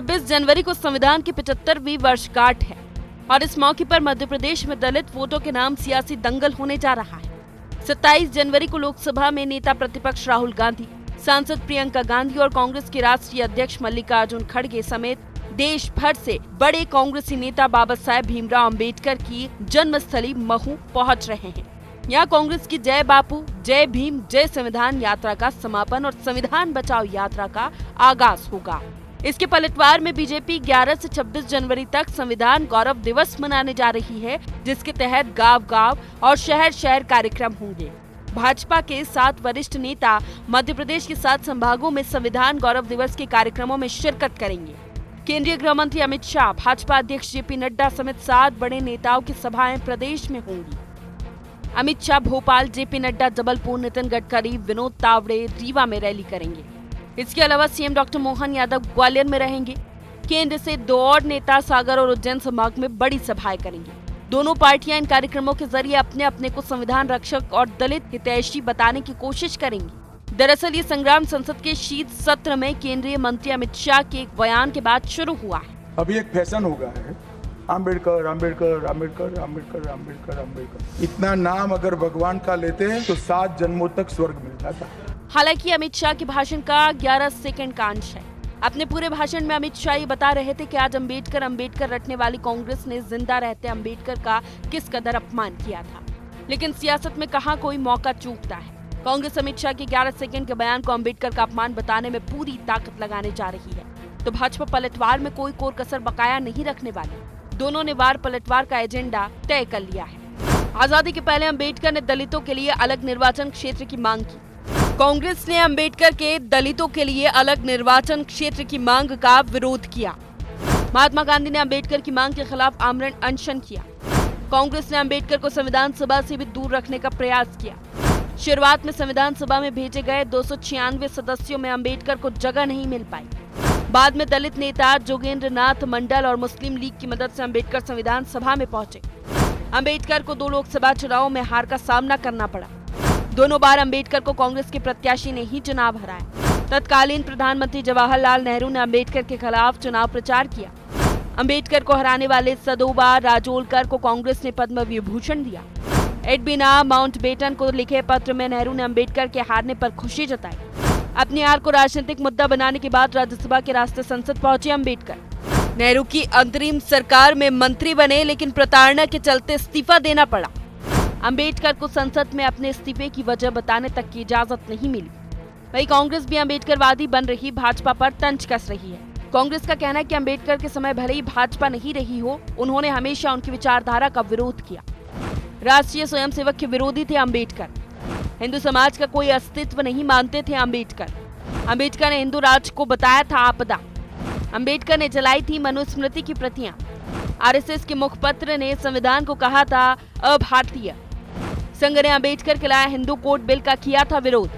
26 जनवरी को संविधान की 75वीं वर्षगांठ है और इस मौके पर मध्य प्रदेश में दलित वोटों के नाम सियासी दंगल होने जा रहा है। 27 जनवरी को लोकसभा में नेता प्रतिपक्ष राहुल गांधी, सांसद प्रियंका गांधी और कांग्रेस के राष्ट्रीय अध्यक्ष मल्लिकार्जुन खड़गे समेत देश भर से बड़े कांग्रेसी नेता बाबा साहेब भीमराव अंबेडकर की जन्मस्थली महू पहुंच रहे हैं। यहाँ कांग्रेस की जय बापू, जय भीम, जय संविधान यात्रा का समापन और संविधान बचाओ यात्रा का आगाज होगा। इसके पलटवार में बीजेपी 11 से 26 जनवरी तक संविधान गौरव दिवस मनाने जा रही है, जिसके तहत गांव-गांव और शहर-शहर कार्यक्रम होंगे। भाजपा के 7 वरिष्ठ नेता मध्य प्रदेश के 7 संभागों में संविधान गौरव दिवस के कार्यक्रमों में शिरकत करेंगे। केंद्रीय गृह मंत्री अमित शाह, भाजपा अध्यक्ष जेपी नड्डा समेत 7 बड़े नेताओं की सभाएं प्रदेश में होंगी। अमित शाह भोपाल, जेपी नड्डा जबलपुर, नितिन गडकरी, विनोद तावड़े रीवा में रैली करेंगे। इसके अलावा सीएम डॉक्टर मोहन यादव ग्वालियर में रहेंगे। केंद्र से 2 और नेता सागर और उज्जैन संभाग में बड़ी सभाएं करेंगे। दोनों पार्टियां इन कार्यक्रमों के जरिए अपने अपने को संविधान रक्षक और दलित हितैषी बताने की कोशिश करेंगी। दरअसल ये संग्राम संसद के शीत सत्र में केंद्रीय मंत्री अमित शाह के एक बयान के बाद शुरू हुआ है। अभी एक फैशन हो गया है, अम्बेडकर अम्बेडकर अम्बेडकर अम्बेडकर अम्बेडकर अम्बेडकर। इतना नाम अगर भगवान का लेते हैं तो 7 जन्मों तक स्वर्ग मिल जाता है। हालांकि अमित शाह के भाषण का 11 सेकंड का अंश है। अपने पूरे भाषण में अमित शाह ये बता रहे थे कि आज अम्बेडकर रटने वाली कांग्रेस ने जिंदा रहते अम्बेडकर का किस कदर अपमान किया था। लेकिन सियासत में कहाँ कोई मौका चूकता है। कांग्रेस अमित शाह के 11 सेकंड के बयान को अम्बेडकर का अपमान बताने में पूरी ताकत लगाने जा रही है, तो भाजपा पलटवार में कोई कोर कसर बकाया नहीं रखने वाली। दोनों ने वार पलटवार का एजेंडा तय कर लिया है। आजादी के पहले अम्बेडकर ने दलितों के लिए अलग निर्वाचन क्षेत्र की मांग की। कांग्रेस ने अम्बेडकर के दलितों के लिए अलग निर्वाचन क्षेत्र की मांग का विरोध किया। महात्मा गांधी ने अम्बेडकर की मांग के खिलाफ आमरण अनशन किया। कांग्रेस ने अम्बेडकर को संविधान सभा से भी दूर रखने का प्रयास किया। शुरुआत में संविधान सभा में भेजे गए 296 सदस्यों में अम्बेडकर को जगह नहीं मिल पाई। बाद में दलित नेता जोगेंद्र नाथ मंडल और मुस्लिम लीग की मदद से अम्बेडकर संविधान सभा में पहुंचे। अम्बेडकर को 2 लोकसभा चुनावों में हार का सामना करना पड़ा। दोनों बार अम्बेडकर को कांग्रेस के प्रत्याशी ने ही चुनाव हराया। तत्कालीन प्रधानमंत्री जवाहरलाल नेहरू ने अम्बेडकर के खिलाफ चुनाव प्रचार किया। अम्बेडकर को हराने वाले सदोबा राजोलकर को कांग्रेस ने पद्म विभूषण दिया। एडबिना माउंटबेटन को लिखे पत्र में नेहरू ने अम्बेडकर के हारने पर खुशी जताई। अपनी हार को राजनीतिक मुद्दा बनाने के बाद राज्यसभा के रास्ते संसद पहुंचे अम्बेडकर। नेहरू की अंतरिम सरकार में मंत्री बने, लेकिन प्रताड़ना के चलते इस्तीफा देना पड़ा। अम्बेडकर को संसद में अपने इस्तीफे की वजह बताने तक की इजाजत नहीं मिली। वहीं कांग्रेस भी अम्बेडकरवादी बन रही भाजपा पर तंज कस रही है। कांग्रेस का कहना है कि अम्बेडकर के समय भले ही भाजपा नहीं रही हो, उन्होंने हमेशा उनकी विचारधारा का विरोध किया। राष्ट्रीय स्वयंसेवक के विरोधी थे अम्बेडकर। हिंदू समाज का कोई अस्तित्व नहीं मानते थे अम्बेडकर। अम्बेडकर ने हिंदू राज को बताया था आपदा। अम्बेडकर ने जलाई थी मनुस्मृति की प्रतियां। आरएसएस के मुखपत्र ने संविधान को कहा था अभारतीय। संघ ने अम्बेडकर के लाए हिंदू कोड बिल का किया था विरोध।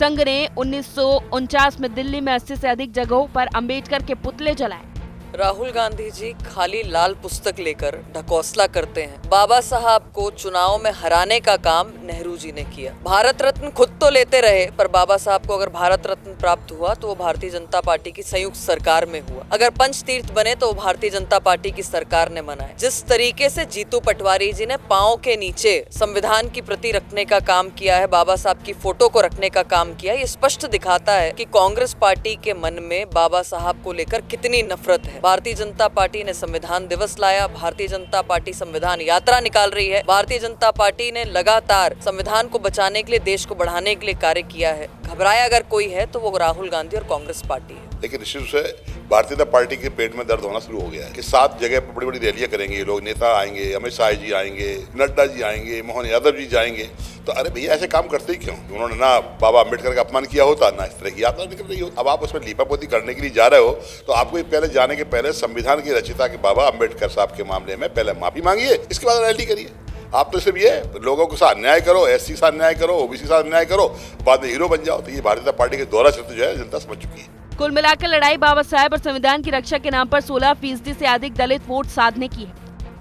संघ ने 1949 में दिल्ली में 80 से अधिक जगहों पर अम्बेडकर के पुतले जलाए। राहुल गांधी जी खाली लाल पुस्तक लेकर ढकोसला करते हैं। बाबा साहब को चुनाव में हराने का काम नेहरू जी ने किया। भारत रत्न खुद तो लेते रहे, पर बाबा साहब को अगर भारत रत्न प्राप्त हुआ तो वो भारतीय जनता पार्टी की संयुक्त सरकार में हुआ। अगर पंचतीर्थ बने तो वो भारतीय जनता पार्टी की सरकार ने मनाए। जिस तरीके से जीतू पटवारी जी ने पांव के नीचे संविधान की प्रति रखने का काम किया है, बाबा साहब की फोटो को रखने का काम किया, ये स्पष्ट दिखाता है कि कांग्रेस पार्टी के मन में बाबा साहब को लेकर कितनी नफरत है। भारतीय जनता पार्टी ने संविधान दिवस लाया, भारतीय जनता पार्टी संविधान यात्रा निकाल रही है। भारतीय जनता पार्टी ने लगातार संविधान को बचाने के लिए, देश को बढ़ाने के लिए कार्य किया है। घबराया अगर कोई है तो वो राहुल गांधी और कांग्रेस पार्टी है। लेकिन निश्चित रूप से भारतीय जनता पार्टी के पेट में दर्द होना शुरू हो गया है कि 7 जगह पर बड़ी बड़ी रैलियां करेंगे ये लोग। नेता आएंगे, अमित शाह जी आएंगे, नड्डा जी आएंगे, मोहन यादव जी जाएंगे। तो अरे भैया ऐसे काम करते ही क्यों? उन्होंने ना बाबा अम्बेडकर का अपमान किया होता, ना इस तरह की यात्रा निकल रही हो। अब आप उसमें लीपापोती करने के लिए जा रहे हो तो आपको पहले जाने के पहले संविधान की रचयिता के बाबा अम्बेडकर साहब के मामले में पहले माफी मांगिए, इसके बाद रैली करिए। आप तो सिर्फ ये लोगों के साथ अन्याय करो, एससी के साथ अन्याय करो, ओबीसी के साथ अन्याय करो, बाद में हीरो बन जाओ। तो ये भारतीय जनता पार्टी के दोहरा चरित्र जो है जनता समझ चुकी है। कुल मिलाकर लड़ाई बाबा साहेब और संविधान की रक्षा के नाम पर 16% से अधिक दलित वोट साधने की है।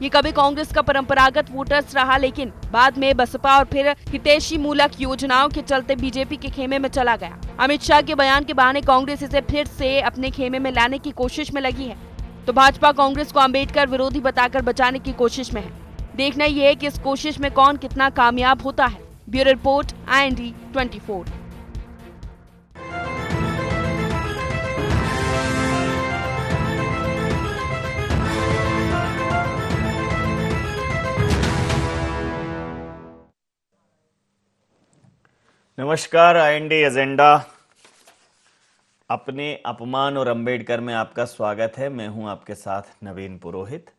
ये कभी कांग्रेस का परंपरागत वोटर्स रहा, लेकिन बाद में बसपा और फिर हितैषी मूलक योजनाओं के चलते बीजेपी के खेमे में चला गया। अमित शाह के बयान के बहाने कांग्रेस इसे फिर से अपने खेमे में लाने की कोशिश में लगी है, तो भाजपा कांग्रेस को अंबेडकर विरोधी बताकर बचाने की कोशिश में है। देखना ये है कि इस कोशिश में कौन कितना कामयाब होता है। Bureau report, IND 24। नमस्कार, IND एजेंडा अपने अपमान और अंबेडकर में आपका स्वागत है। मैं हूं आपके साथ नवीन पुरोहित।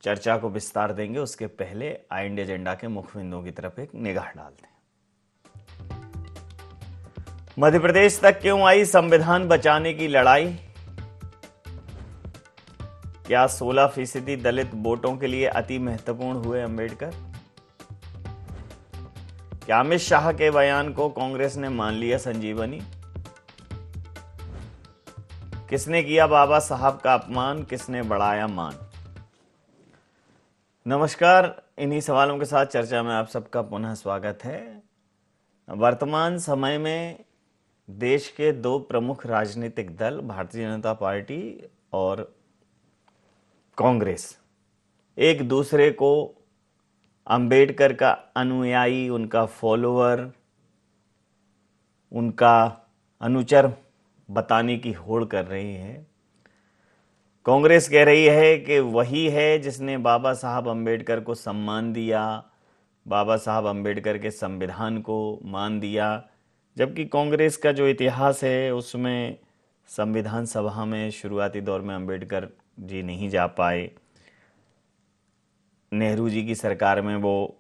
चर्चा को विस्तार देंगे, उसके पहले IND एजेंडा के मुख्य बिंदुओं की तरफ एक निगाह डालते हैं। मध्य प्रदेश तक क्यों आई संविधान बचाने की लड़ाई? क्या 16% दलित वोटों के लिए अति महत्वपूर्ण हुए अंबेडकर? क्या अमित शाह के बयान को कांग्रेस ने मान लिया संजीवनी? किसने किया बाबा साहब का अपमान, किसने बढ़ाया मान? नमस्कार, इन्हीं सवालों के साथ चर्चा में आप सबका पुनः स्वागत है। वर्तमान समय में देश के दो प्रमुख राजनीतिक दल, भारतीय जनता पार्टी और कांग्रेस, एक दूसरे को अंबेडकर का अनुयायी, उनका फॉलोअर, उनका अनुचर बताने की होड़ कर रही है। कांग्रेस कह रही है कि वही है जिसने बाबा साहब अंबेडकर को सम्मान दिया, बाबा साहब अंबेडकर के संविधान को मान दिया, जबकि कांग्रेस का जो इतिहास है उसमें संविधान सभा में शुरुआती दौर में अंबेडकर जी नहीं जा पाए। नेहरू जी की सरकार में वो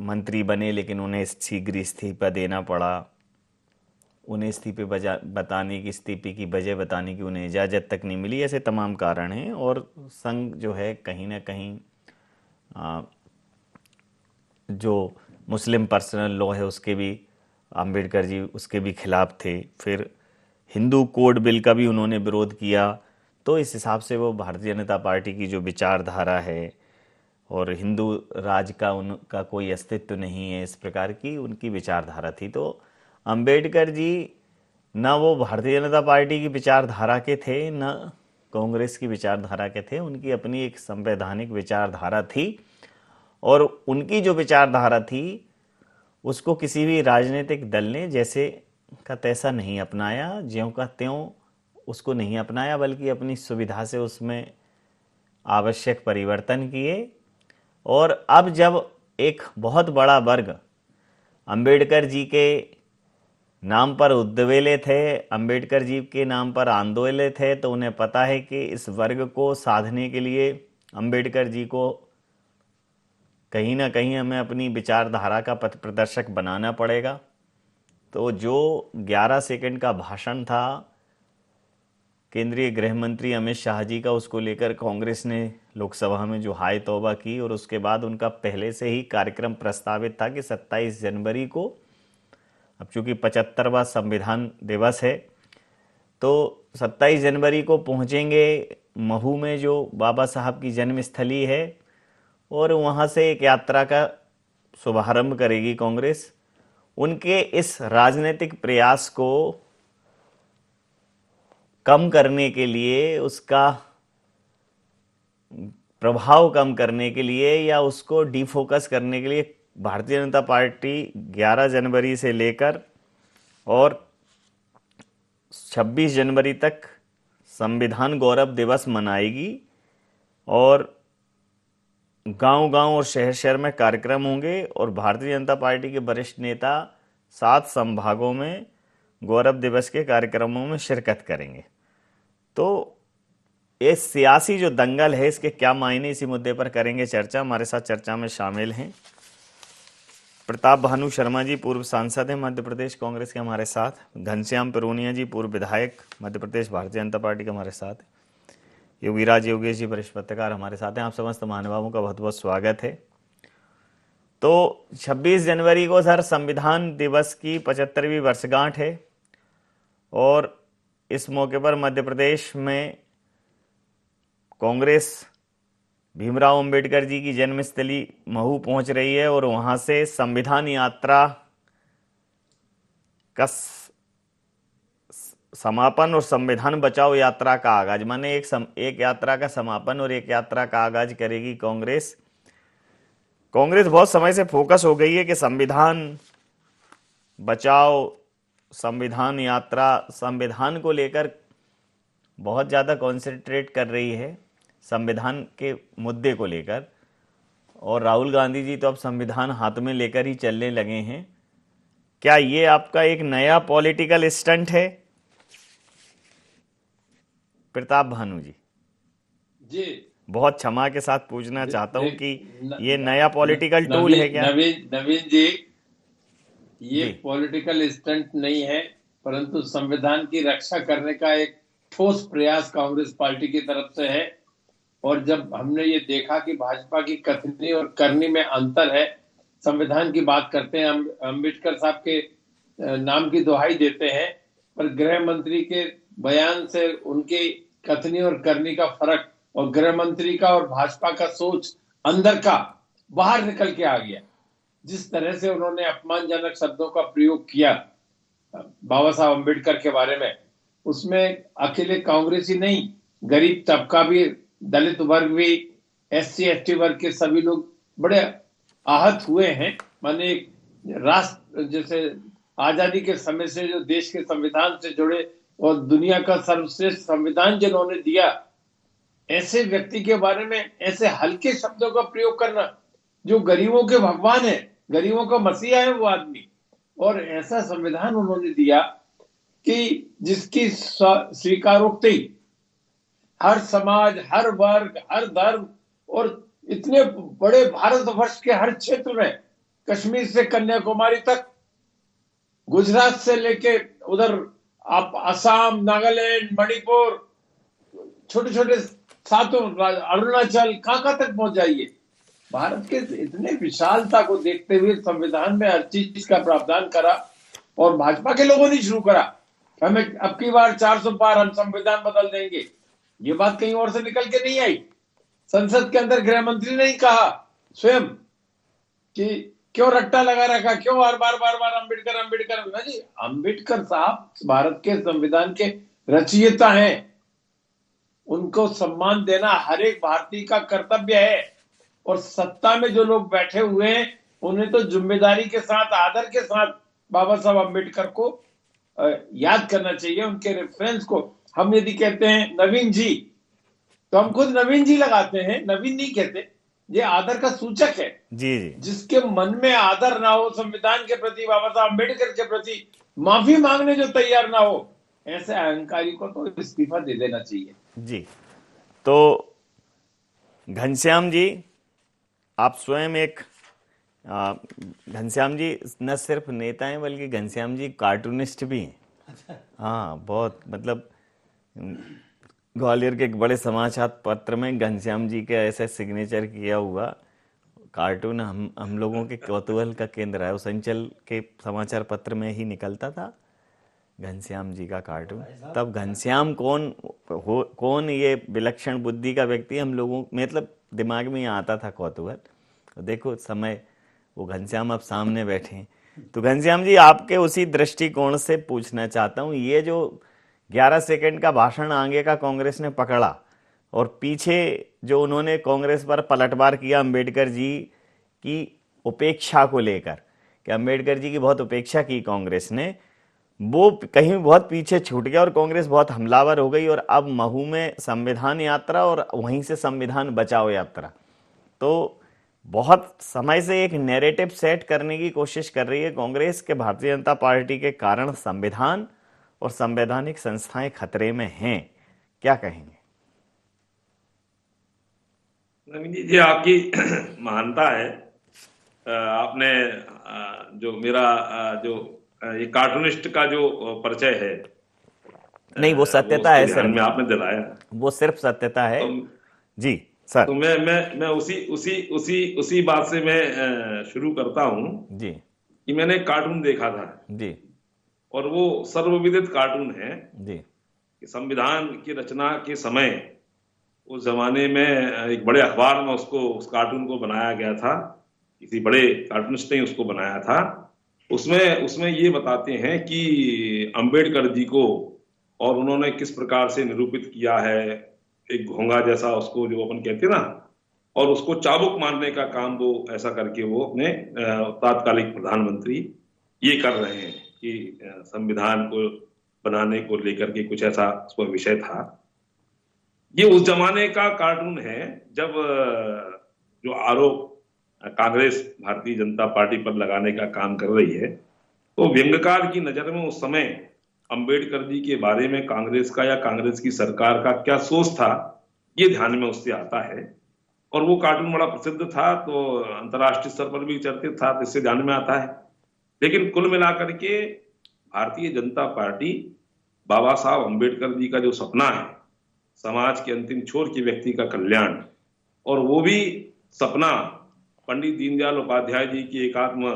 मंत्री बने, लेकिन उन्हें शीघ्र इस्तीफा देना पड़ा। उन्हें इस्तीफे की वजह बताने की उन्हें इजाज़त तक नहीं मिली। ऐसे तमाम कारण हैं और संघ जो है कहीं ना कहीं जो मुस्लिम पर्सनल लॉ है उसके भी अंबेडकर जी उसके भी खिलाफ थे। फिर हिंदू कोड बिल का भी उन्होंने विरोध किया। तो इस हिसाब से वो भारतीय जनता पार्टी की जो विचारधारा है और हिंदू राज का उनका कोई अस्तित्व नहीं है, इस प्रकार की उनकी विचारधारा थी। तो अंबेडकर जी न वो भारतीय जनता पार्टी की विचारधारा के थे, न कांग्रेस की विचारधारा के थे। उनकी अपनी एक संवैधानिक विचारधारा थी और उनकी जो विचारधारा थी उसको किसी भी राजनीतिक दल ने जैसे का तैसा नहीं अपनाया, ज्यों का त्यों उसको नहीं अपनाया, बल्कि अपनी सुविधा से उसमें आवश्यक परिवर्तन किए। और अब जब एक बहुत बड़ा वर्ग अंबेडकर जी के नाम पर उद्वेले थे, अंबेडकर जी के नाम पर आंदोले थे, तो उन्हें पता है कि इस वर्ग को साधने के लिए अंबेडकर जी को कहीं ना कहीं हमें अपनी विचारधारा का पथ प्रदर्शक बनाना पड़ेगा। तो जो 11 सेकंड का भाषण था केंद्रीय गृह मंत्री अमित शाह जी का, उसको लेकर कांग्रेस ने लोकसभा में जो हाय तौबा की, और उसके बाद उनका पहले से ही कार्यक्रम प्रस्तावित था कि 27 जनवरी को, अब चूंकि 75वां संविधान दिवस है, तो 27 जनवरी को पहुंचेंगे महू में जो बाबा साहब की जन्मस्थली है, और वहां से एक यात्रा का शुभारंभ करेगी कांग्रेस। उनके इस राजनीतिक प्रयास को कम करने के लिए, उसका प्रभाव कम करने के लिए या उसको डिफोकस करने के लिए भारतीय जनता पार्टी 11 जनवरी से लेकर और 26 जनवरी तक संविधान गौरव दिवस मनाएगी। और गांव-गांव और शहर-शहर में कार्यक्रम होंगे और भारतीय जनता पार्टी के वरिष्ठ नेता 7 संभागों में गौरव दिवस के कार्यक्रमों में शिरकत करेंगे। तो ये सियासी जो दंगल है इसके क्या मायने, इसी मुद्दे पर करेंगे चर्चा। हमारे साथ चर्चा में शामिल हैं प्रताप भानु शर्मा जी, पूर्व सांसद हैं मध्य प्रदेश कांग्रेस के हमारे साथ। घनश्याम पिरोनिया जी, पूर्व विधायक मध्य प्रदेश भारतीय जनता पार्टी के हमारे साथ। योगीराज योगेश जी, वरिष्ठ पत्रकार हमारे साथ हैं। आप समस्त महानुभावों का बहुत बहुत स्वागत है। तो 26 जनवरी को सर संविधान दिवस की 75वीं वर्षगांठ है और इस मौके पर मध्य प्रदेश में कांग्रेस भीमराव अंबेडकर जी की जन्मस्थली महू पहुंच रही है और वहां से संविधान यात्रा का समापन और संविधान बचाओ यात्रा का आगाज, माने एक यात्रा का समापन और एक यात्रा का आगाज करेगी कांग्रेस। कांग्रेस बहुत समय से फोकस हो गई है कि संविधान बचाओ, संविधान यात्रा, संविधान को लेकर बहुत ज़्यादा कॉन्सेंट्रेट कर रही है, संविधान के मुद्दे को लेकर। और राहुल गांधी जी तो अब संविधान हाथ में लेकर ही चलने लगे हैं। क्या ये आपका एक नया पॉलिटिकल स्टंट है प्रताप भानु जी? जी बहुत क्षमा के साथ पूछना चाहता हूं कि न- ये नया पॉलिटिकल टूल है क्या? नवीन जी, ये जी। पॉलिटिकल स्टंट नहीं है, परंतु संविधान की रक्षा करने का एक ठोस प्रयास कांग्रेस पार्टी की तरफ से है। और जब हमने ये देखा कि भाजपा की कथनी और करनी में अंतर है, संविधान की बात करते हैं, अम्बेडकर साहब के नाम की दुहाई देते हैं, पर गृह मंत्री के बयान से उनकी कथनी और करनी का फर्क, और गृह मंत्री का और भाजपा का सोच अंदर का बाहर निकल के आ गया। जिस तरह से उन्होंने अपमानजनक शब्दों का प्रयोग किया बाबा साहब अम्बेडकर के बारे में, उसमें अकेले कांग्रेस ही नहीं, गरीब तबका भी, दलित वर्ग भी, SC ST वर्ग के सभी लोग बड़े आहत हुए हैं। माने राष्ट्र जैसे आजादी के समय से जो देश के संविधान से जुड़े और दुनिया का सर्वश्रेष्ठ संविधान जिन्होंने दिया, ऐसे व्यक्ति के बारे में ऐसे हल्के शब्दों का प्रयोग करना, जो गरीबों के भगवान है, गरीबों का मसीहा है वो आदमी, और ऐसा संविधान उन्होंने दिया कि जिसकी स्वीकारोक्ति हर समाज, हर वर्ग, हर धर्म और इतने बड़े भारतवर्ष के हर क्षेत्र में, कश्मीर से कन्याकुमारी तक, गुजरात से लेके उधर आप असम, नागालैंड, मणिपुर, छोटे छोटे सातों अरुणाचल, कहां तक पहुंच जाइए। भारत के इतने विशालता को देखते हुए संविधान में हर चीज का प्रावधान करा, और भाजपा के लोगों ने शुरू करा, हमें अब की बार 400 पार, हम संविधान बदल देंगे। ये बात कहीं और से निकल के नहीं आई। संसद के अंदर गृह मंत्री ने ही कहा स्वयं कि क्यों रट्टा लगा रखा, क्यों बार बार अम्बेडकर अम्बेडकर। जी, अम्बेडकर साहब भारत के संविधान के रचयिता हैं, उनको सम्मान देना हर एक भारतीय का कर्तव्य है। और सत्ता में जो लोग बैठे हुए हैं, उन्हें तो जिम्मेदारी के साथ, आदर के साथ बाबा साहब अम्बेडकर को याद करना चाहिए, उनके रेफरेंस को। हम यदि कहते हैं नवीन जी, तो हम खुद नवीन जी लगाते हैं, नवीन नहीं कहते। ये आदर का सूचक है। जी जी। जिसके मन में आदर ना हो संविधान के प्रति, बाबा साहब अम्बेडकर के प्रति, माफी मांगने जो तैयार ना हो, ऐसे अहंकारी को तो इस्तीफा दे देना चाहिए। जी, तो घनश्याम जी, आप स्वयं एक घनश्याम जी न सिर्फ नेता हैं बल्कि घनश्याम जी कार्टूनिस्ट भी हैं। हाँ, बहुत मतलब ग्वालियर के एक बड़े समाचार पत्र में घनश्याम जी के ऐसे सिग्नेचर किया हुआ कार्टून हम लोगों के कौतूहल का केंद्र है। उस अंचल के समाचार पत्र में ही निकलता था घनश्याम जी का कार्टून। तब घनश्याम कौन ये विलक्षण बुद्धि का व्यक्ति हम लोगों मतलब दिमाग में आता था कौतूहल। तो देखो समय, वो घनश्याम अब सामने बैठे हैं। तो घनश्याम जी, आपके उसी दृष्टिकोण से पूछना चाहता हूँ, ये जो 11 सेकंड का भाषण आगे का कांग्रेस ने पकड़ा और पीछे जो उन्होंने कांग्रेस पर पलटवार किया अम्बेडकर जी की उपेक्षा को लेकर, कि अम्बेडकर जी की बहुत उपेक्षा की कांग्रेस ने, वो कहीं बहुत पीछे छूट गया और कांग्रेस बहुत हमलावर हो गई। और अब महू में संविधान यात्रा और वहीं से संविधान बचाओ यात्रा, तो बहुत समय से एक नैरेटिव सेट करने की कोशिश कर रही है कांग्रेस के भारतीय जनता पार्टी के कारण संविधान और संवैधानिक संस्थाएं खतरे में हैं। क्या कहेंगे? नवीन जी, आपकी महानता है। आपने जो मेरा जो ये कार्टूनिस्ट का जो परिचय है, नहीं, वो सत्यता है सर, में आपने दिलाया, वो सिर्फ सत्यता है। जी सर। तो मैं उसी बात से मैं शुरू करता हूं जी कि मैंने एक कार्टून देखा था जी, और वो सर्वविदित कार्टून है जी कि संविधान की रचना के समय उस जमाने में एक बड़े अखबार में उसको, उस कार्टून को बनाया गया था, किसी बड़े कार्टूनिस्ट ने उसको बनाया था। उसमें ये बताते हैं कि अंबेडकर जी को और उन्होंने किस प्रकार से निरूपित किया है, एक घोंगा जैसा उसको जो अपन कहते हैं ना, और उसको चाबुक मारने का काम वो ऐसा करके वो अपने तात्कालिक प्रधानमंत्री ये कर रहे हैं कि संविधान को बनाने को लेकर के कुछ ऐसा उसका विषय था। ये उस जमाने का कार्टून है जब जो आरोप कांग्रेस भारतीय जनता पार्टी पर लगाने का काम कर रही है, तो व्यंग्यकार की नजर में उस समय अंबेडकर जी के बारे में कांग्रेस का या कांग्रेस की सरकार का क्या सोच था, ये ध्यान में उससे आता है। और वो कार्टून बड़ा प्रसिद्ध था, तो अंतर्राष्ट्रीय स्तर पर भी चर्चित था, तो इससे ध्यान में आता है। लेकिन कुल मिलाकर के भारतीय जनता पार्टी बाबा साहब अंबेडकर जी का जो सपना है, समाज के अंतिम छोर के व्यक्ति का कल्याण, और वो भी सपना पंडित दीनदयाल उपाध्याय जी की एकात्म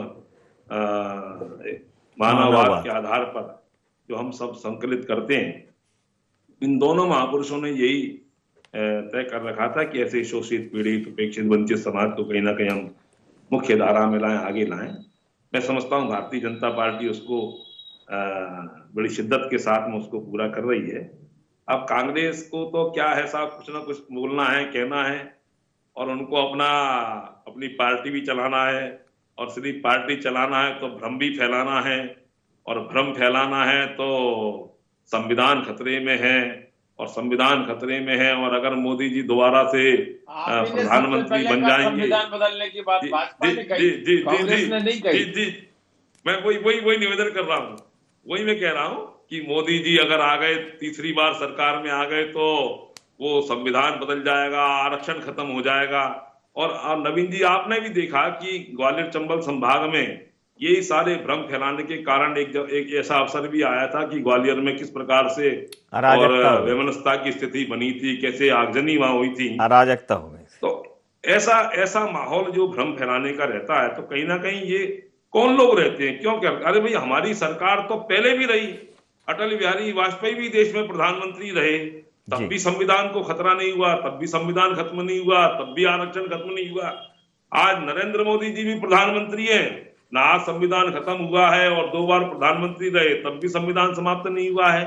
मानववाद के आधार पर जो हम सब संकलित करते हैं, इन दोनों महापुरुषों ने यही तय कर रखा था कि ऐसे शोषित, पीड़ित, उपेक्षित, वंचित समाज को कहीं ना कहीं हम मुख्य धारा में लाएं, आगे लाएं। मैं समझता हूं भारतीय जनता पार्टी उसको बड़ी शिद्दत के साथ में उसको पूरा कर रही है। अब कांग्रेस को तो क्या है साहब, कुछ ना कुछ बोलना है, कहना है, और उनको अपनी पार्टी भी चलाना है, और सिर्फ पार्टी चलाना है तो भ्रम भी फैलाना है, और भ्रम फैलाना है तो संविधान खतरे में है, और संविधान खतरे में है, और अगर मोदी जी दोबारा से प्रधानमंत्री बन जाएंगे, संविधान बदलने की बात भाजपा ने कही, कांग्रेस ने नहीं कही। मैं वही निवेदन कर रहा हूँ, वही मैं कह रहा हूँ कि मोदी जी अगर आ गए, तीसरी बार सरकार में आ गए, तो वो संविधान बदल जाएगा, आरक्षण खत्म हो जाएगा। और नवीन जी, आपने भी देखा कि ग्वालियर चंबल संभाग में यही सारे भ्रम फैलाने के कारण एक ऐसा अवसर भी आया था कि ग्वालियर में किस प्रकार से और वैमनस्यता की स्थिति बनी थी, कैसे आगजनी वहां हुई थी, अराजकता हो गई। तो ऐसा माहौल जो भ्रम फैलाने का रहता है, तो कहीं ना कहीं ये कौन लोग रहते हैं, क्यों? क्या अरे भाई, हमारी सरकार तो पहले भी रही, अटल बिहारी वाजपेयी भी देश में प्रधानमंत्री रहे, तब भी संविधान को खतरा नहीं हुआ, तब भी संविधान खत्म नहीं हुआ, तब भी आरक्षण खत्म नहीं हुआ। आज नरेंद्र मोदी जी भी प्रधानमंत्री हैं, ना आज संविधान खत्म हुआ है, और 2 बार प्रधानमंत्री रहे, तब भी संविधान समाप्त नहीं हुआ है।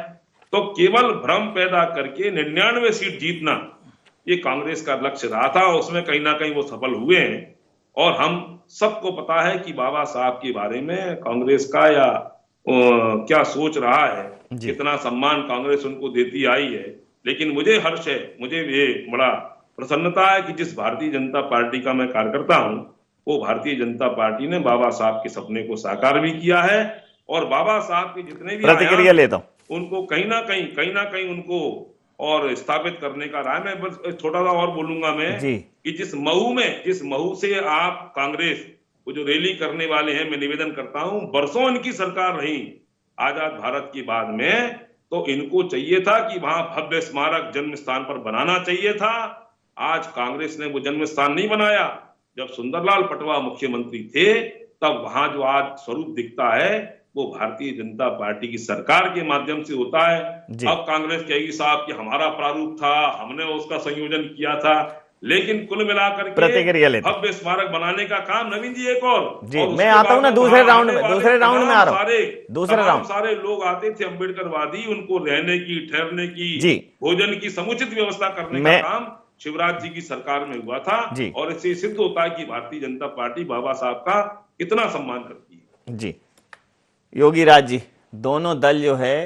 तो केवल भ्रम पैदा करके 99 सीट जीतना ये कांग्रेस का लक्ष्य रहा था, उसमें कहीं ना कहीं वो सफल हुए हैं। और हम सबको पता है कि बाबा साहब के बारे में कांग्रेस का या क्या सोच रहा है, कितना सम्मान कांग्रेस उनको देती आई है। लेकिन मुझे हर्ष है, मुझे ये बड़ा प्रसन्नता है कि जिस भारतीय जनता पार्टी का मैं कार्यकर्ता हूं, वो भारतीय जनता पार्टी ने बाबा साहब के सपने को साकार भी किया है, और बाबा साहब के जितने भी प्रतिक्रिया लेता हूं उनको कहीं ना कहीं उनको और स्थापित करने का रहा है। मैं बस छोटा सा और बोलूंगा मैं कि जिस महू से आप कांग्रेस वो जो रैली करने वाले हैं, मैं निवेदन करता हूं, बरसों इनकी सरकार रही आजाद भारत के बाद में, तो इनको चाहिए था कि वहां भव्य स्मारक जन्म स्थान पर बनाना चाहिए था। आज कांग्रेस ने वो जन्म स्थान नहीं बनाया। जब सुंदरलाल पटवा मुख्यमंत्री थे, तब वहां जो आज स्वरूप दिखता है वो भारतीय जनता पार्टी की सरकार के माध्यम से होता है। अब कांग्रेस कहेगी साहब कि हमारा प्रारूप था, हमने उसका संयोजन किया था, लेकिन कुल मिलाकर के भव्य स्मारक बनाने का काम, नवीन जी एक और मैं आता हूं ना दूसरे राउंड में आ रहा हूं। दूसरे राउंड सारे लोग आते थे अम्बेडकरवादी, उनको रहने की, ठहरने की, भोजन की समुचित व्यवस्था करने का काम शिवराज जी की सरकार में हुआ था। और इससे सिद्ध होता है कि भारतीय जनता पार्टी बाबा साहब का कितना सम्मान करती है। जी योगी राज जी, दोनों दल जो है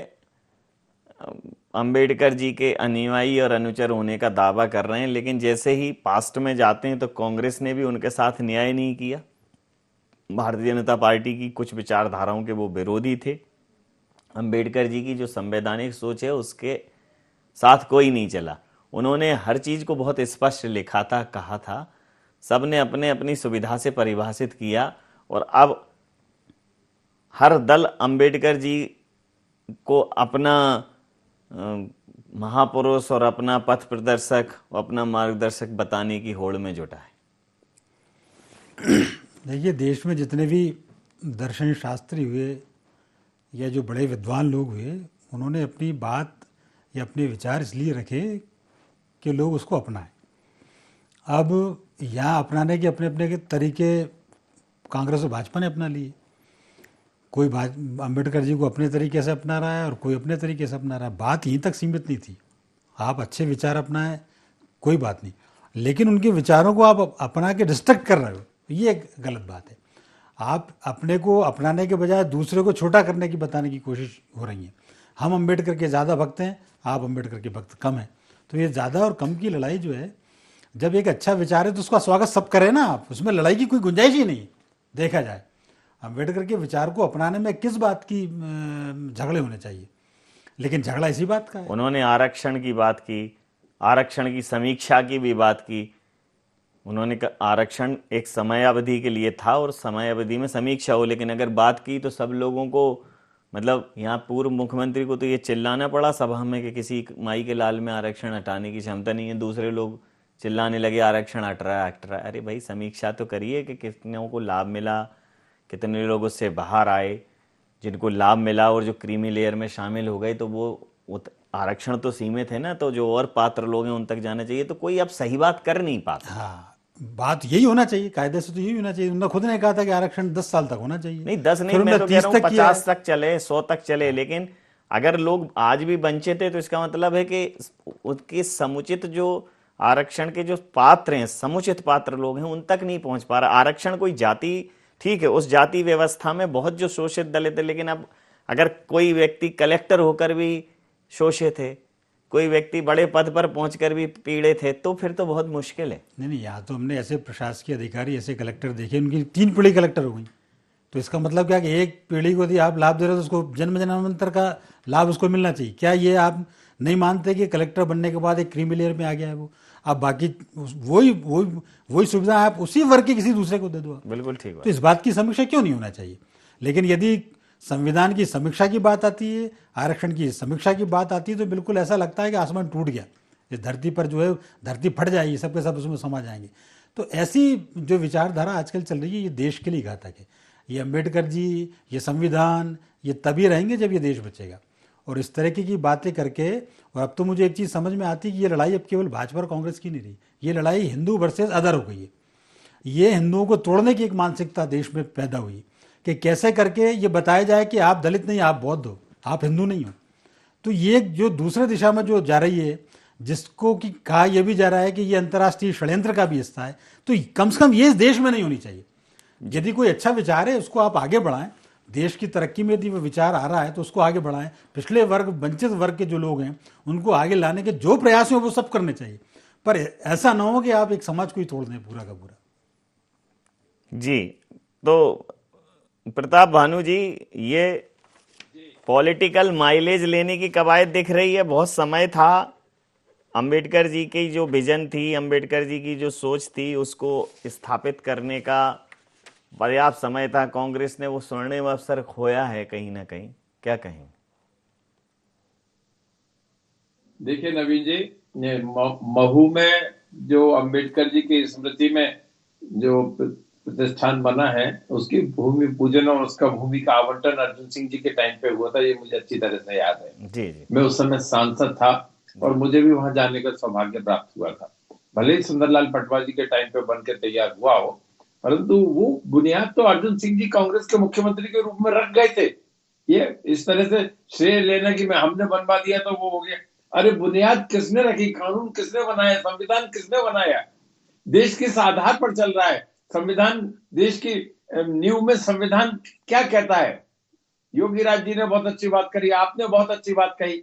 अंबेडकर जी के अनुयायी और अनुचर होने का दावा कर रहे हैं, लेकिन जैसे ही पास्ट में जाते हैं तो कांग्रेस ने भी उनके साथ न्याय नहीं किया। भारतीय जनता पार्टी की कुछ विचारधाराओं के वो विरोधी थे। अंबेडकर जी की जो संवैधानिक सोच है उसके साथ कोई नहीं चला। उन्होंने हर चीज को बहुत स्पष्ट लिखा था, कहा था, सबने अपने अपनी सुविधा से परिभाषित किया, और अब हर दल अंबेडकर जी को अपना महापुरुष और अपना पथ प्रदर्शक, अपना मार्गदर्शक बताने की होड़ में जुटा है। देखिए, देश में जितने भी दर्शन शास्त्री हुए या जो बड़े विद्वान लोग हुए, उन्होंने अपनी बात या अपने विचार इसलिए रखे कि लोग उसको अपनाएं। अब यहाँ अपनाने के अपने अपने के तरीके कांग्रेस और भाजपा ने अपना लिए। कोई अम्बेडकर जी को अपने तरीके से अपना रहा है और कोई अपने तरीके से अपना रहा है। बात यहीं तक सीमित नहीं थी। आप अच्छे विचार अपनाएं, कोई बात नहीं, लेकिन उनके विचारों को आप अपना के डिस्ट्रक्ट कर रहे हो, ये एक गलत बात है। आप अपने को अपनाने के बजाय दूसरे को छोटा करने की बताने की कोशिश हो रही है। हम अम्बेडकर के ज़्यादा भक्त हैं, आप अम्बेडकर के भक्त कम हैं। तो ये ज़्यादा और कम की लड़ाई जो है, जब एक अच्छा विचार है तो उसका स्वागत सब करें ना आप, उसमें लड़ाई की कोई गुंजाइश ही नहीं। देखा जाए अम्बेडकर के विचार को अपनाने में किस बात की झगड़े होने चाहिए, लेकिन झगड़ा इसी बात का है। उन्होंने आरक्षण की बात की, आरक्षण की समीक्षा की भी बात की। उन्होंने कहा आरक्षण एक समय अवधि के लिए था और समय अवधि में समीक्षा हो, लेकिन अगर बात की तो सब लोगों को, मतलब यहाँ पूर्व मुख्यमंत्री को तो ये चिल्लाना पड़ा सभा में कि किसी माई के लाल में आरक्षण हटाने की क्षमता नहीं है। दूसरे लोग चिल्लाने लगे आरक्षण हट रहा है, हट रहा है। अरे भाई समीक्षा तो करिए कि कितनों को लाभ मिला, कितने लोग उससे बाहर आए, जिनको लाभ मिला और जो क्रीमी लेयर में शामिल हो गए तो वो आरक्षण तो सीमित है ना, तो जो और पात्र लोग हैं उन तक जाना चाहिए। तो कोई अब सही बात कर नहीं पाता। हाँ, बात यही होना चाहिए, कायदे से तो यही होना चाहिए। उन्होंने खुद ने कहा था कि आरक्षण 10 साल तक होना चाहिए। नहीं 10 नहीं, मैं तो कह रहा हूँ 50 तक चले, 100 तक चले, लेकिन अगर लोग आज भी वंचित है तो इसका मतलब है कि उसके समुचित जो आरक्षण के जो पात्र हैं, समुचित पात्र लोग हैं, उन तक नहीं पहुंच पा रहा। आरक्षण कोई जाति, ठीक है, उस जाति व्यवस्था में बहुत जो शोषित दलित है, लेकिन अब अगर कोई व्यक्ति कलेक्टर होकर भी शोषित है, कोई व्यक्ति बड़े पद पर पहुंचकर भी पीड़ित है, तो फिर तो बहुत मुश्किल है। नहीं, यहाँ तो हमने ऐसे प्रशासकीय अधिकारी, ऐसे कलेक्टर देखे, उनकी 3 पीढ़ी कलेक्टर हो गई। तो इसका मतलब क्या कि एक पीढ़ी को यदि आप लाभ दे रहे हो तो उसको जन्म जन्मांतर का लाभ उसको मिलना चाहिए। क्या ये आप नहीं मानते कि कलेक्टर बनने के बाद एक क्रीमी लेयर में आ गया है वो, आप बाकी वही सुविधा आप उसी वर्ग के किसी दूसरे को दे दो? बिल्कुल ठीक बात। तो इस बात की समीक्षा क्यों नहीं होना चाहिए? लेकिन यदि संविधान की समीक्षा की बात आती है, आरक्षण की समीक्षा की बात आती है, तो बिल्कुल ऐसा लगता है कि आसमान टूट गया, इस धरती पर जो है धरती फट जाएगी, सबके सब उसमें समा जाएंगे। तो ऐसी जो विचारधारा आजकल चल रही है, ये देश के लिए घातक है। ये अम्बेडकर जी, ये संविधान, ये तभी रहेंगे जब ये देश बचेगा। और इस तरीके की बातें करके, और अब तो मुझे एक चीज़ समझ में आती है कि ये लड़ाई अब केवल भाजपा और कांग्रेस की नहीं रही, ये लड़ाई हिंदू वर्सेस अदर हो गई है। ये हिंदुओं को तोड़ने की एक मानसिकता देश में पैदा हुई कि कैसे करके ये बताया जाए कि आप दलित नहीं, आप बौद्ध हो, आप हिंदू नहीं हो। तो ये जो दूसरे दिशा में जो जा रही है, जिसको कि कहा यह भी जा रहा है कि ये अंतर्राष्ट्रीय षड्यंत्र का भी हिस्सा है, तो कम से कम ये इस देश में नहीं होनी चाहिए। यदि कोई अच्छा विचार है उसको आप आगे बढ़ाएं, देश की तरक्की में यदि वो विचार आ रहा है तो उसको आगे बढ़ाएं। पिछले वर्ग, वंचित वर्ग के जो लोग हैं उनको आगे लाने के जो प्रयास हैं वो सब करने चाहिए, पर ऐसा ना हो कि आप एक समाज को ही तोड़ दें पूरा का पूरा। जी, तो प्रताप भानु जी, ये पॉलिटिकल माइलेज लेने की कवायद दिख रही है। बहुत समय था, अंबेडकर जी की जो विजन थी, अंबेडकर जी की जो सोच थी, उसको स्थापित करने का पर्याप्त समय था। कांग्रेस ने वो स्वर्णिम अवसर खोया है कहीं ना कहीं, क्या कहें? देखिए नवीन जी, महू में जो अंबेडकर जी की स्मृति में जो प्रतिष्ठान बना है, उसकी भूमि पूजन और उसका भूमि का आवंटन अर्जुन सिंह जी के टाइम पे हुआ था, ये मुझे अच्छी तरह से याद है। जी जी। मैं उस समय सांसद था और मुझे भी वहां जाने का सौभाग्य प्राप्त हुआ था। भले ही सुंदरलाल पटवा जी के टाइम पे बनकर तैयार हुआ हो, परंतु वो बुनियाद तो अर्जुन सिंह जी कांग्रेस के मुख्यमंत्री के रूप में रख गए थे। ये इस तरह से श्रेय लेना कि मैं हमने बनवा दिया तो वो हो गया, अरे बुनियाद किसने रखी? कानून किसने बनाया? संविधान किसने बनाया? देश किस आधार पर चल रहा है? संविधान, देश की नींव में संविधान क्या कहता है? योगी राज जी ने बहुत अच्छी बात करी, आपने बहुत अच्छी बात कही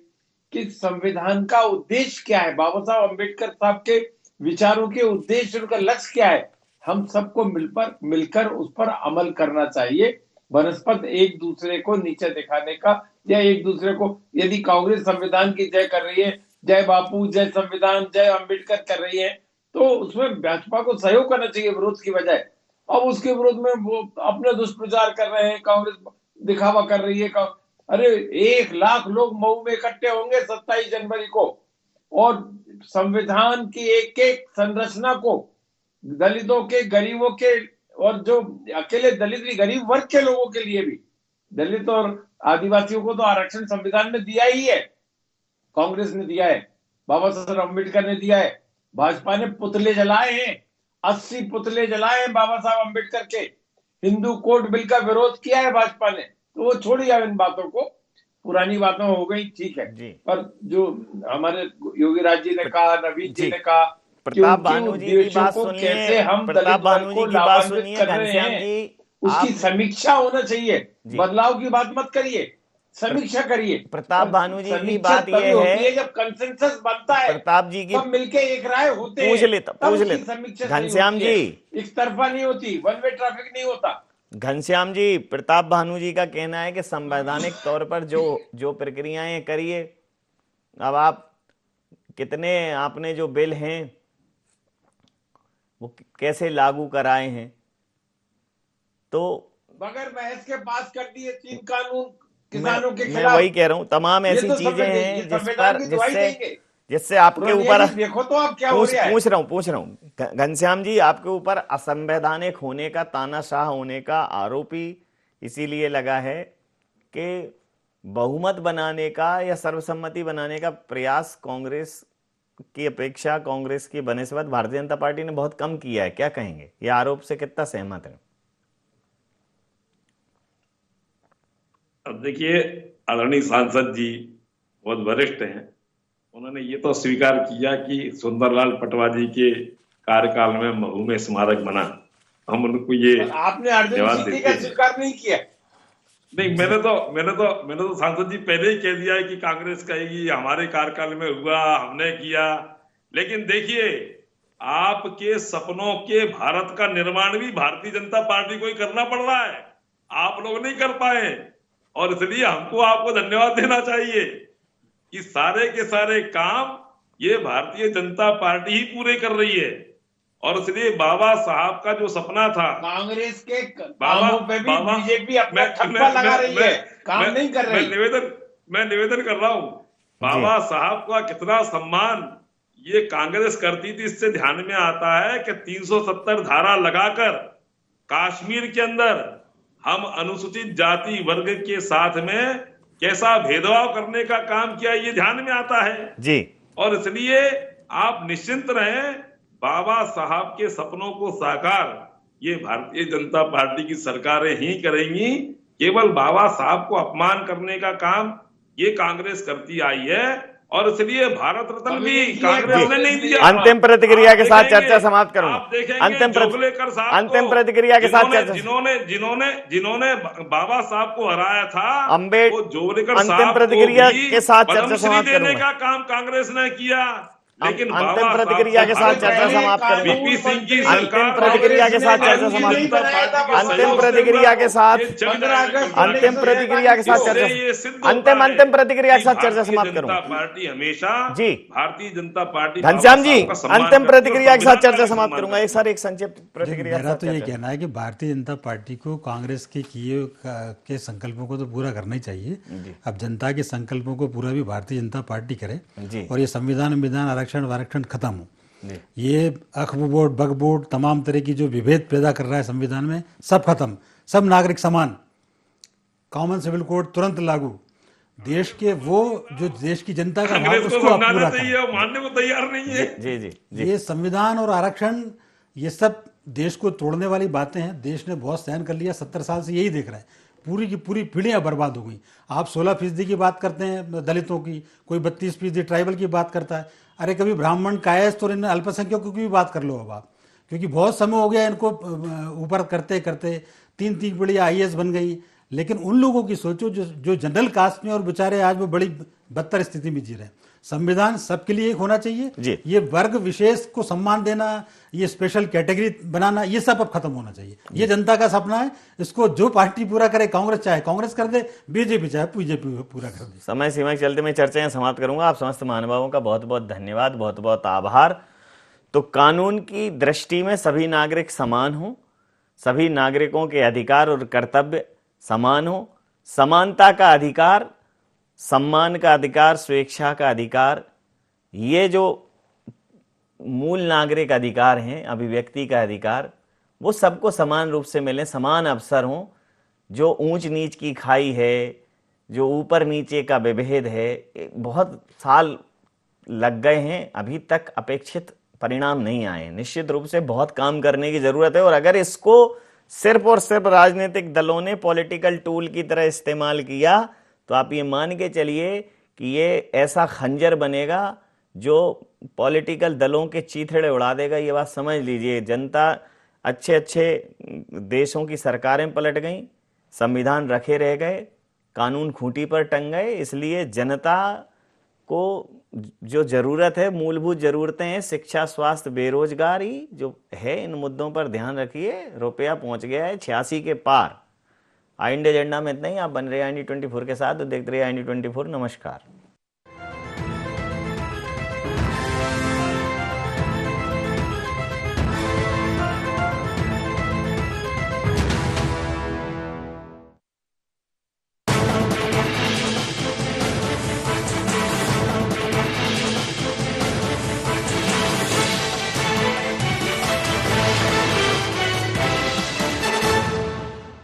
कि संविधान का उद्देश्य क्या है। बाबा साहब अम्बेडकर साहब के विचारों के उद्देश्य, उनका लक्ष्य क्या है? हम सबको मिलकर उस पर अमल करना चाहिए, बनस्पत एक दूसरे को नीचे दिखाने का, या एक दूसरे को, यदि कांग्रेस संविधान की जय कर रही है, जय बापू, जय संविधान, जय अम्बेडकर कर रही है, तो उसमें भाजपा को सहयोग करना चाहिए विरोध की बजाय। अब उसके विरोध में वो अपने दुष्प्रचार कर रहे हैं, कांग्रेस दिखावा कर रही है। अरे 1 लाख लोग मऊ में इकट्ठे होंगे 27 जनवरी को, और संविधान की एक एक संरचना को दलितों के, गरीबों के, और जो अकेले दलित भी, गरीब वर्ग के लोगों के लिए भी, दलित और आदिवासियों को तो आरक्षण संविधान में दिया ही है, कांग्रेस ने दिया है, बाबा साहब अम्बेडकर ने दिया है। भाजपा ने पुतले जलाए हैं, 80 पुतले जलाए हैं बाबा साहब अम्बेडकर के। हिंदू कोड बिल का विरोध किया है भाजपा ने। तो वो छोड़िए अब इन बातों को, पुरानी बातें हो गई, ठीक है। पर जो हमारे योगी राज जी ने कहा, नवीन जी ने कहा, प्रताप भानु जी की बात सुनिए, कैसे हम प्रताप भानु जी की बात सुनिए, कर रहे घनश्याम हैं, जी उसकी समीक्षा होना चाहिए। बदलाव की बात मत करिए, समीक्षा करिए। प्रताप भानु जी की बात तभी ये होती है, जब कंसेंसस बनता है, प्रताप जी की तब मिलके एक राय होते पूछ हैं, लेता तब पूछ उसकी लेता समीक्षा सही घनश्याम होती है। जी, एक तरफा नहीं होती, वन वे ट्रैफिक नहीं होता। घनश्याम जी, प्रताप भानु जी का कहना है कि संवैधानिक तौर पर जो प्रक्रियाएं करिए। अब आप कितने आपने जो बिल हैं वो कैसे लागू कराए हैं, तो बगैर बहस के पास कर दिए 3 कानून किसानों के मैं खिलाफ। वही कह रहा हूं, तमाम ये ऐसी तो चीजें हैं ये जिस संविधान पर की दुहाई देंगे। जिससे आपके ऊपर देखो तो आप क्या हो रहा है। पूछ रहा हूं घनश्याम जी, आपके ऊपर असंवैधानिक होने का, तानाशाह होने का आरोप ही इसीलिए लगा है कि बहुमत बनाने का या सर्वसम्मति बनाने का प्रयास कांग्रेस की अपेक्षा, कांग्रेस की बनिस्बत भारतीय जनता पार्टी ने बहुत कम किया है। क्या कहेंगे, ये आरोप से कितना सहमत है? अब देखिए, आदरणीय सांसद जी बहुत वरिष्ठ हैं, उन्होंने ये तो स्वीकार किया कि सुंदरलाल पटवा जी के कार्यकाल में महू में स्मारक बना। हम उनको ये आपने अर्जुन सिंह का स्वीकार नहीं किया। नहीं, मैंने तो सांसद जी पहले ही कह दिया है कि कांग्रेस कहेगी हमारे कार्यकाल में हुआ, हमने किया। लेकिन देखिए, आपके सपनों के भारत का निर्माण भी भारतीय जनता पार्टी को ही करना पड़ रहा है, आप लोग नहीं कर पाए। और इसलिए हमको आपको धन्यवाद देना चाहिए कि सारे के सारे काम ये भारतीय जनता पार्टी ही पूरे कर रही है। और इसलिए बाबा साहब का जो सपना था, कांग्रेस के कामों पे भी बीजेपी अपना ठप्पा लगा रही है, काम नहीं कर रही। मैं निवेदन कर रहा हूँ, बाबा साहब का कितना सम्मान ये कांग्रेस करती थी, इससे ध्यान में आता है कि 370 धारा लगाकर कश्मीर के अंदर हम अनुसूचित जाति वर्ग के साथ में कैसा भेदभाव करने का काम किया, ये ध्यान में आता है जी। और इसलिए आप निश्चिंत रहें, बाबा साहब के सपनों को साकार ये भारतीय जनता पार्टी की सरकारें ही करेंगी। केवल बाबा साहब को अपमान करने का काम ये कांग्रेस करती आई है, और इसलिए भारत रत्न भी कांग्रेस ने नहीं दिया। अंतिम प्रतिक्रिया के साथ चर्चा समाप्त करूंगा। अंतिम प्रतिक्रिया के साथ चर्चा, जिन्होंने बाबा साहब को हराया था, अम्बेडकर, अंतिम प्रतिक्रिया के साथ चर्चा समाप्त देने का काम कांग्रेस ने किया। लेकिन अंतिम प्रतिक्रिया के साथ चर्चा समाप्त करेंगे। वीपी सिंह की अंतिम प्रतिक्रिया के साथ चर्चा समाप्त, अंतिम प्रतिक्रिया के साथ, अंतिम प्रतिक्रिया के साथ चर्चा, अंतिम प्रतिक्रिया के साथ चर्चा समाप्त करूंगा। पार्टी हमेशा जी, भारतीय जनता पार्टी। घनश्याम जी, अंतिम प्रतिक्रिया के साथ चर्चा समाप्त करूंगा। एक सर, एक संक्षिप्त प्रतिक्रिया। मेरा तो ये कहना है कि भारतीय जनता पार्टी को कांग्रेस के किए के संकल्पों को तो पूरा करना ही चाहिए। अब जनता के संकल्पों को पूरा भी भारतीय जनता पार्टी करे, और ये संविधान आरक्षण खत्म हो। ये अख बोर्ड, बग बोर्ड, तमाम तरह की जो विभेद पैदा कर रहा है संविधान में, सब खत्म, सब नागरिक समान, कॉमन सिविल कोड तुरंत लागू, देश के वो जो देश की जनता का भाव उसको आप पूरा करें, मानने को तैयार नहीं है। जी जी जी। ये संविधान और आरक्षण, ये सब देश को तोड़ने वाली बातें हैं। देश ने बहुत सहन कर लिया, 70 साल से यही देख रहा है, पूरी की पूरी पीढ़ियां बर्बाद हो गई। आप 16% की बात करते हैं दलितों की, कोई 32% ट्राइबल की बात करता है। अरे कभी ब्राह्मण, कायस्थ और इन अल्पसंख्यकों की भी बात कर लो अब आप, क्योंकि बहुत समय हो गया इनको ऊपर करते करते, 3 पीढ़ियां IAS बन गई। लेकिन उन लोगों की सोचो जो जनरल कास्ट में और बेचारे आज वो बड़ी बदतर स्थिति में जी रहे हैं। संविधान सबके लिए एक होना चाहिए। ये वर्ग विशेष को सम्मान देना, ये स्पेशल कैटेगरी बनाना, ये सब अब खत्म होना चाहिए। ये जनता का सपना है, इसको जो पार्टी पूरा करे, कांग्रेस चाहे कांग्रेस कर दे, बीजेपी चाहे बीजेपी पूरा कर दे। समय सीमा के चलते मैं चर्चा समाप्त करूंगा। आप समस्त महानुभावों का बहुत बहुत धन्यवाद, बहुत बहुत आभार। तो कानून की दृष्टि में सभी नागरिक समान हो, सभी नागरिकों के अधिकार और कर्तव्य समान हो, समानता का अधिकार, सम्मान का अधिकार, स्वेच्छा का अधिकार, ये जो मूल नागरिक अधिकार हैं, अभिव्यक्ति का अधिकार, वो सबको समान रूप से मिले, समान अवसर हों। जो ऊंच नीच की खाई है, जो ऊपर नीचे का विभेद है, बहुत साल लग गए हैं, अभी तक अपेक्षित परिणाम नहीं आए। निश्चित रूप से बहुत काम करने की जरूरत है, और अगर इसको सिर्फ और सिर्फ राजनीतिक दलों ने पॉलिटिकल टूल की तरह इस्तेमाल किया तो आप ये मान के चलिए कि ये ऐसा खंजर बनेगा जो पॉलिटिकल दलों के चीथड़े उड़ा देगा। ये बात समझ लीजिए। जनता, अच्छे अच्छे देशों की सरकारें पलट गईं, संविधान रखे रह गए, कानून खूंटी पर टंग गए। इसलिए जनता को जो जरूरत है, मूलभूत जरूरतें हैं, शिक्षा, स्वास्थ्य, बेरोजगारी जो है, इन मुद्दों पर ध्यान रखिए। रुपया पहुंच गया है 86 के पार। इंडिया एजेंडा में इतना ही। आप बन रहे हैं IND24 के साथ, तो देखते रहिए IND24। नमस्कार।